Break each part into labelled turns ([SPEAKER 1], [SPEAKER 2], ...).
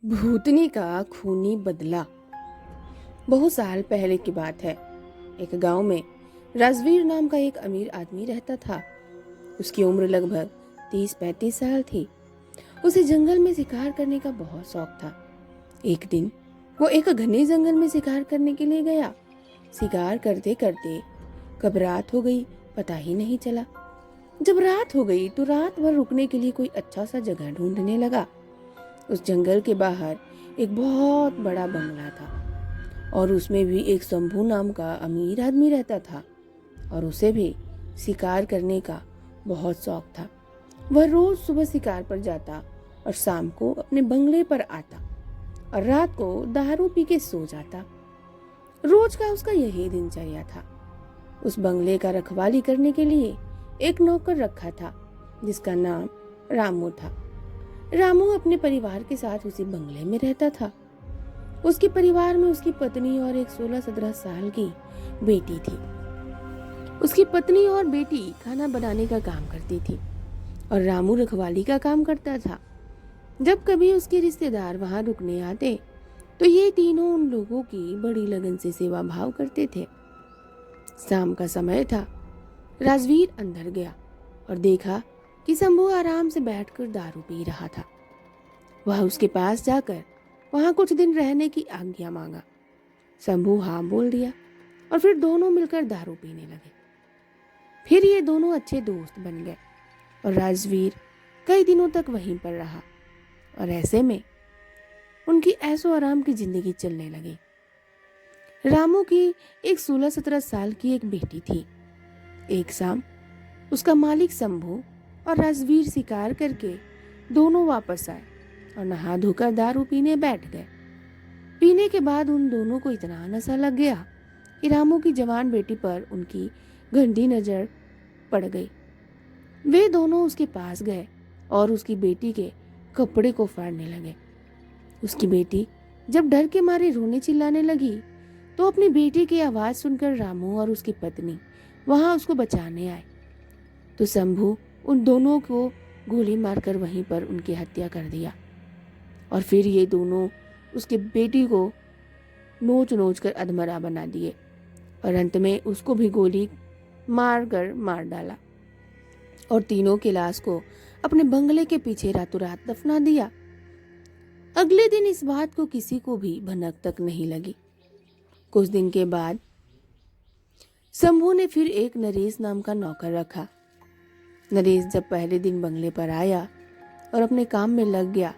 [SPEAKER 1] भूतनी का खूनी बदला। बहुत साल पहले की बात है। एक गांव में राजवीर नाम का एक अमीर आदमी रहता था। उसकी उम्र लगभग 30-35 साल थी। उसे जंगल में शिकार करने का बहुत शौक था। एक दिन वो एक घने जंगल में शिकार करने के लिए गया। शिकार करते करते कब रात हो गई पता ही नहीं चला। जब रात हो गई तो रात भर रुकने के लिए कोई अच्छा सा जगह ढूंढने लगा। उस जंगल के बाहर एक बहुत बड़ा बंगला था और उसमें भी एक शंभू नाम का अमीर आदमी रहता था और उसे भी शिकार करने का बहुत शौक था। वह रोज सुबह शिकार पर जाता और शाम को अपने बंगले पर आता और रात को दारू पी के सो जाता। रोज का उसका यही दिनचर्या था। उस बंगले का रखवाली करने के लिए एक नौकर रखा था जिसका नाम रामू था। रामू अपने परिवार के साथ उसी बंगले में रहता था। उसके परिवार में उसकी पत्नी और एक 16-17 साल की बेटी थी। उसकी पत्नी और बेटी खाना बनाने का काम करती थी और रामू रखवाली का काम करता था। जब कभी उसके रिश्तेदार वहां रुकने आते तो ये तीनों उन लोगों की बड़ी लगन से सेवा भाव करते थे। शाम का समय था। राजवीर अंदर गया और देखा कि शंभू आराम से बैठकर दारू पी रहा था। वह उसके पास जाकर वहां कुछ दिन रहने की आज्ञा मांगा। शंभू हाँ बोल दिया और फिर दोनों मिलकर दारू पीने लगे। फिर ये दोनों अच्छे दोस्त बन गए और राजवीर कई दिनों तक वहीं पर रहा और ऐसे में उनकी ऐशो आराम की जिंदगी चलने लगी। रामू की एक 16-17 साल की एक बेटी थी। एक शाम उसका मालिक शंभू और राजवीर शिकार करके दोनों वापस आए और नहा धोकर दारू पीने बैठ गए। पीने के बाद उन दोनों को इतना नशा लग गया कि रामू की जवान बेटी पर उनकी गंदी नजर पड़ गई। वे दोनों उसके पास गए और उसकी बेटी के कपड़े को फाड़ने लगे। उसकी बेटी जब डर के मारे रोने चिल्लाने लगी तो अपनी बेटी की आवाज सुनकर रामू और उसकी पत्नी वहां उसको बचाने आए तो शंभू उन दोनों को गोली मारकर वहीं पर उनकी हत्या कर दिया और फिर ये दोनों उसके बेटी को नोच नोच कर अधमरा बना दिए और अंत में उसको भी गोली मार डाला और तीनों की लाश को अपने बंगले के पीछे रातों रात दफना दिया। अगले दिन इस बात को किसी को भी भनक तक नहीं लगी। कुछ दिन के बाद शंभू ने फिर एक नरेश नाम का नौकर रखा। नरेश जब पहले दिन बंगले पर आया और अपने काम में लग गया,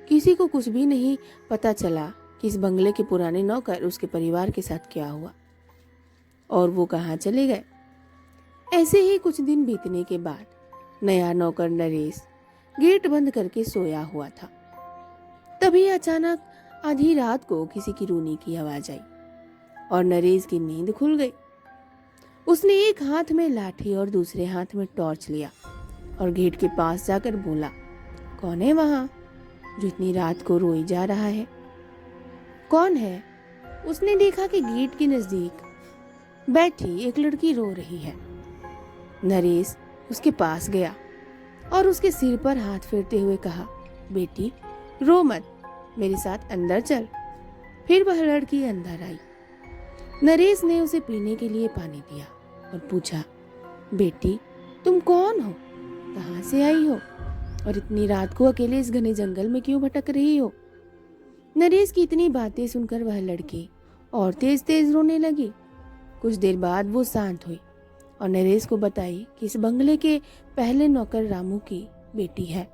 [SPEAKER 1] किसी को कुछ भी नहीं पता चला कि इस बंगले के पुराने नौकर उसके परिवार के साथ क्या हुआ और वो कहाँ चले गए। ऐसे ही कुछ दिन बीतने के बाद नया नौकर नरेश गेट बंद करके सोया हुआ था। तभी अचानक आधी रात को किसी की रोने की आवाज आई और नरेश की नींद खुल गई। उसने एक हाथ में लाठी और दूसरे हाथ में टॉर्च लिया और गेट के पास जाकर बोला, कौन है वहां जो इतनी रात को रोई जा रहा है? कौन है? उसने देखा कि गेट के नजदीक बैठी एक लड़की रो रही है। नरेश उसके पास गया और उसके सिर पर हाथ फेरते हुए कहा, बेटी रो मत, मेरे साथ अंदर चल। फिर वह लड़की अंदर आई। नरेश ने उसे पीने के लिए पानी दिया और पूछा, बेटी तुम कौन हो, कहाँ से आई हो और इतनी रात को अकेले इस घने जंगल में क्यों भटक रही हो? नरेश की इतनी बातें सुनकर वह लड़की और तेज तेज रोने लगी। कुछ देर बाद वो शांत हुई और नरेश को बताई कि इस बंगले के पहले नौकर रामू की बेटी है।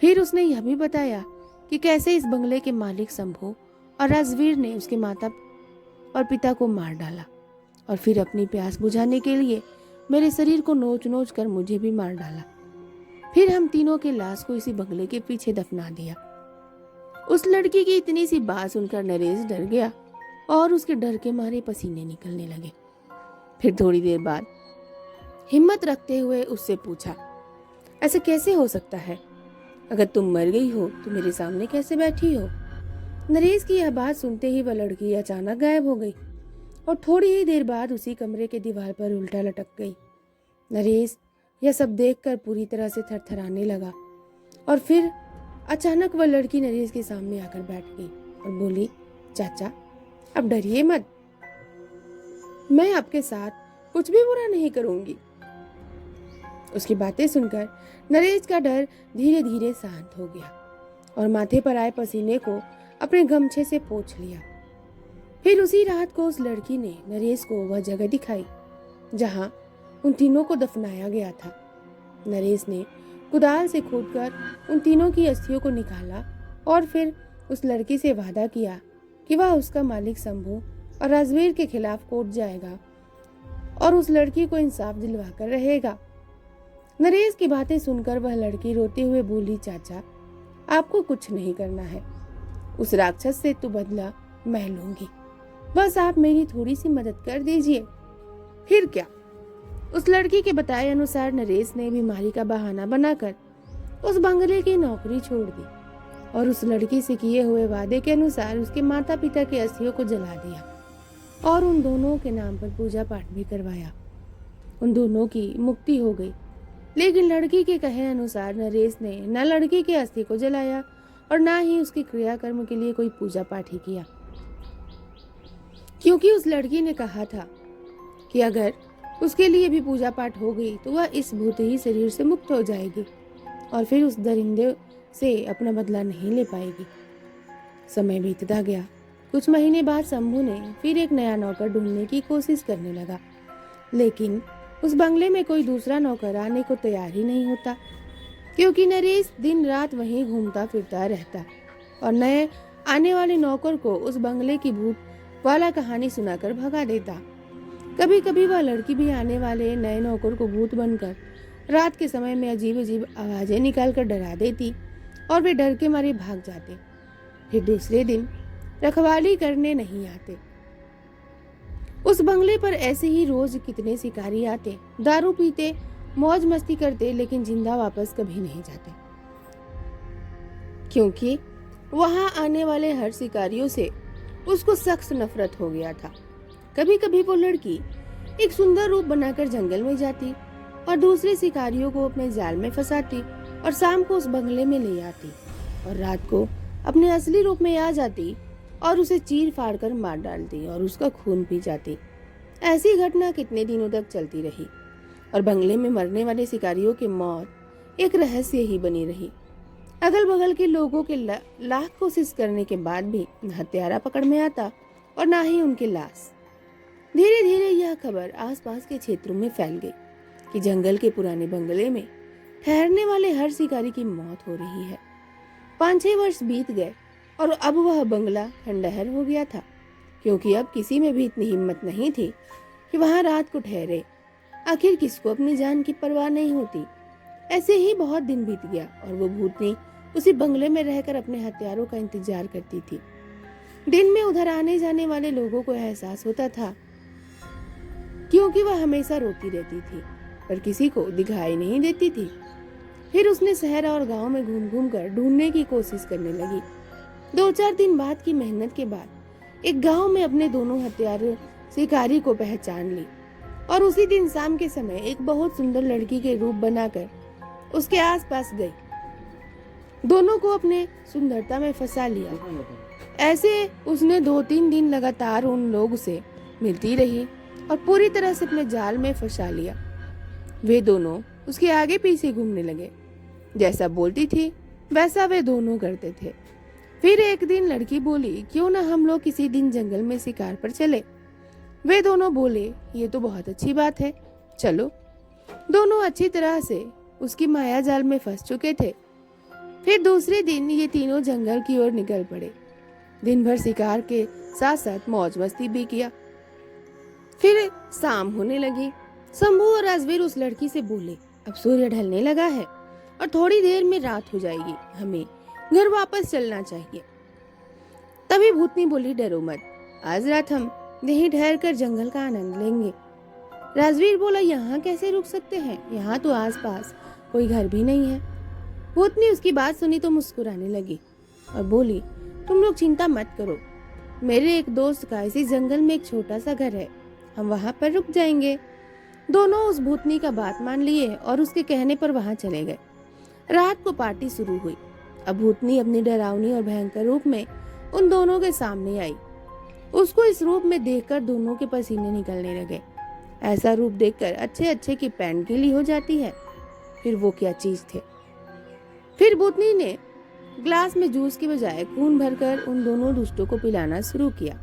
[SPEAKER 1] फिर उसने यह भी बताया कि कैसे इस बंगले के मालिक शंभू और राजवीर ने उसके माता और पिता को मार डाला और फिर अपनी प्यास बुझाने के लिए मेरे शरीर को नोच नोच कर मुझे भी मार डाला। फिर हम तीनों के लाश को इसी बंगले के पीछे दफना दिया। उस लड़की की इतनी सी बात सुनकर नरेश डर गया और उसके डर के मारे पसीने निकलने लगे। फिर थोड़ी देर बाद हिम्मत रखते हुए उससे पूछा, ऐसे कैसे हो सकता है? अगर तुम मर गई हो तो मेरे सामने कैसे बैठी हो? नरेश की यह बात सुनते ही वह लड़की अचानक गायब हो गई और थोड़ी ही देर बाद उसी कमरे के दीवार पर उल्टा लटक गई। नरेश यह सब देखकर पूरी तरह से थरथराने लगा और फिर अचानक वह लड़की नरेश के सामने आकर बैठ गई और बोली, चाचा अब डरिए मत, मैं आपके साथ कुछ भी बुरा नहीं करूंगी। उसकी बातें सुनकर नरेश का डर धीरे धीरे शांत हो गया और माथे पर आए पसीने को अपने गमछे से पोंछ लिया। फिर उसी रात को उस लड़की ने नरेश को वह जगह दिखाई जहां उन तीनों को दफनाया गया था। नरेश ने कुदाल से खोदकर उन तीनों की अस्थियों को निकाला और फिर उस लड़की से वादा किया कि वह उसका मालिक शंभू और राजवीर के खिलाफ कोर्ट जाएगा और उस लड़की को इंसाफ दिलवाकर रहेगा। नरेश की बातें सुनकर वह लड़की रोते हुए बोली, चाचा आपको कुछ नहीं करना है, उस राक्षस से तो बदला मैं लूंगी, बस आप मेरी थोड़ी सी मदद कर दीजिए। फिर क्या? उस लड़की के बताए अनुसार नरेश ने बीमारी का बहाना बनाकर उस बंगले की नौकरी छोड़ दी और उस लड़की से किए हुए वादे के अनुसार उसके माता पिता के अस्थियों को जला दिया और उन दोनों के नाम पर पूजा पाठ भी करवाया। उन दोनों की मुक्ति हो गई, लेकिन लड़की के कहे अनुसार नरेश ने न लड़की के अस्थि को जलाया और न ही उसके क्रियाकर्म के लिए कोई पूजा पाठ ही किया, क्योंकि उस लड़की ने कहा था कि अगर उसके लिए भी पूजा पाठ हो गई तो वह इस भूतही शरीर से मुक्त हो जाएगी और फिर उस दरिंदे से अपना बदला नहीं ले पाएगी। समय बीतता गया। कुछ महीने बाद शंभू ने फिर एक नया नौकर ढूंढने की कोशिश करने लगा, लेकिन उस बंगले में कोई दूसरा नौकर आने को तैयार ही नहीं होता, क्योंकि नरेश दिन रात वहीं घूमता फिरता रहता और नए आने वाले नौकर को उस बंगले की भूत वाला कहानी सुनाकर भगा देता। कभी कभी वह लड़की भी आने वाले नए नौकर को भूत बनकर रात के समय में अजीब अजीब आवाजें निकालकर डरा देती और वे डर के मारे भाग जाते। फिर दूसरे दिन रखवाली करने नहीं आते। उस बंगले पर ऐसे ही रोज कितने शिकारी आते, दारू पीते, मौज मस्ती करते, लेकिन जिंदा वापस कभी नहीं जाते, क्योंकि वहां आने वाले हर शिकारियों से उसको सख्त नफरत हो गया था। कभी कभी वो लड़की एक सुंदर रूप बनाकर जंगल में जाती और दूसरे शिकारियों को अपने जाल में फंसाती और शाम को उस बंगले में ले आती और रात को अपने असली रूप में आ जाती और उसे चीर फाड़ कर मार डालती और उसका खून पी जाती। ऐसी घटना कितने दिनों तक चलती रही और बंगले में मरने वाले शिकारियों की मौत एक रहस्य ही बनी रही। अगल बगल के लोगों के लाख कोशिश करने के बाद भी न हत्यारा पकड़ में आता और न ही उनकी लाश। धीरे धीरे यह खबर आसपास के क्षेत्रों में फैल गई कि जंगल के पुराने बंगले में ठहरने वाले हर शिकारी की मौत हो रही है। 5-6 वर्ष बीत गए और अब वह बंगला खंडहर हो गया था, क्योंकि अब किसी में भी इतनी हिम्मत नहीं थी कि वहां रात को ठहरे। आखिर किसको अपनी जान की परवाह नहीं होती। ऐसे ही बहुत दिन बीत गया और वो भूतनी उसी बंगले में रहकर अपने हथियारों का इंतजार करती थी। दिन में उधर आने जाने वाले लोगों को एहसास होता था, क्योंकि वह हमेशा रोती रहती थी पर किसी को दिखाई नहीं देती थी। फिर उसने शहर और गांव में घूम घूम कर ढूंढने की कोशिश करने लगी। 2-4 दिन बाद की मेहनत के बाद एक गांव में अपने दोनों हथियार शिकारी को पहचान ली और उसी दिन शाम के समय एक बहुत सुंदर लड़की के रूप बनाकर उसके आसपास गई। दोनों को अपने सुंदरता में फंसा लिया। ऐसे उसने 2-3 दिन लगातार उन लोग से मिलती रही और पूरी तरह से अपने जाल में फंसा लिया। वे दोनों उसके आगे पीछे घूमने लगे। जैसा बोलती थी वैसा वे दोनों करते थे। फिर एक दिन लड़की बोली, क्यों ना हम लोग किसी दिन जंगल में शिकार पर चले। वे दोनों बोले, ये तो बहुत अच्छी बात है, चलो। दोनों अच्छी तरह से उसकी माया जाल में फंस चुके थे। फिर दूसरे दिन ये तीनों जंगल की ओर निकल पड़े। दिन भर शिकार के साथ साथ मौज मस्ती भी किया। फिर शाम होने लगी। शंभू और राजवीर उस लड़की से बोले, अब सूर्य ढलने लगा है और थोड़ी देर में रात हो जाएगी, हमें घर वापस चलना चाहिए। तभी भूतनी बोली, डरो मत, आज रात हम यहीं ठहर कर जंगल का आनंद लेंगे। राजवीर बोला, यहाँ कैसे रुक सकते हैं, यहाँ तो आसपास कोई घर भी नहीं है। भूतनी उसकी बात सुनी तो मुस्कुराने लगी और बोली, तुम लोग चिंता मत करो, मेरे एक दोस्त का इसी जंगल में एक छोटा सा घर है, हम वहां पर रुक जाएंगे। दोनों उस भूतनी का बात मान लिए और उसके कहने पर वहां चले गए। रात को पार्टी शुरू हुई अब भूतनी अपनी डरावनी और भयंकर रूप में उन दोनों के सामने आई। उसको इस रूप में देखकर दोनों के पसीने निकलने लगे। ऐसा रूप देखकर अच्छे अच्छे की पैंट गीली हो जाती है। फिर वो क्या चीज थे। फिर भूतनी ने ग्लास में जूस की बजाय खून भरकर उन दोनों दुष्टों को पिलाना शुरू किया।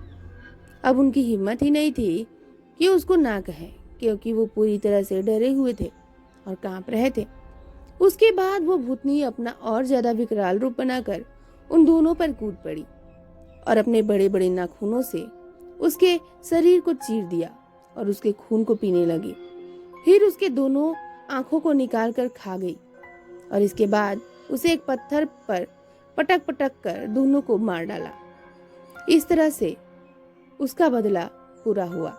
[SPEAKER 1] अब उनकी हिम्मत ही नहीं थी कि उसको ना कहे, क्योंकि वो पूरी तरह से डरे हुए थे और कांप रहे थे। उसके बाद वो भूतनी अपना और ज्यादा विकराल रूप बनाकर उन दोनों पर कूद पड़ी और अपने बड़े बड़े नाखूनों से उसके शरीर को चीर दिया और उसके खून को पीने लगी। फिर उसके दोनों आंखों को निकाल कर खा गई और इसके बाद उसे एक पत्थर पर पटक पटक कर दोनों को मार डाला। इस तरह से उसका बदला पूरा हुआ।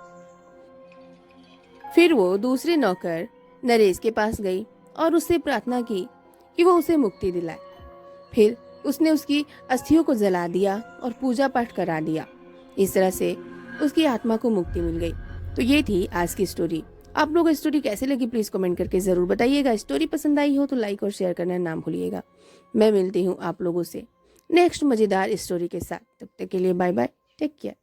[SPEAKER 1] फिर वो दूसरे नौकर नरेश के पास गई और उससे प्रार्थना की कि वो उसे मुक्ति दिलाए। फिर उसने उसकी अस्थियों को जला दिया और पूजा पाठ करा दिया। इस तरह से उसकी आत्मा को मुक्ति मिल गई। तो ये थी आज की स्टोरी। आप लोगों को स्टोरी कैसे लगी प्लीज कमेंट करके जरूर बताइएगा। स्टोरी पसंद आई हो तो लाइक और शेयर करना ना भूलिएगा। मैं मिलती हूँ आप लोगों से नेक्स्ट मजेदार स्टोरी के साथ। तब तक के लिए बाय बाय, टेक केयर।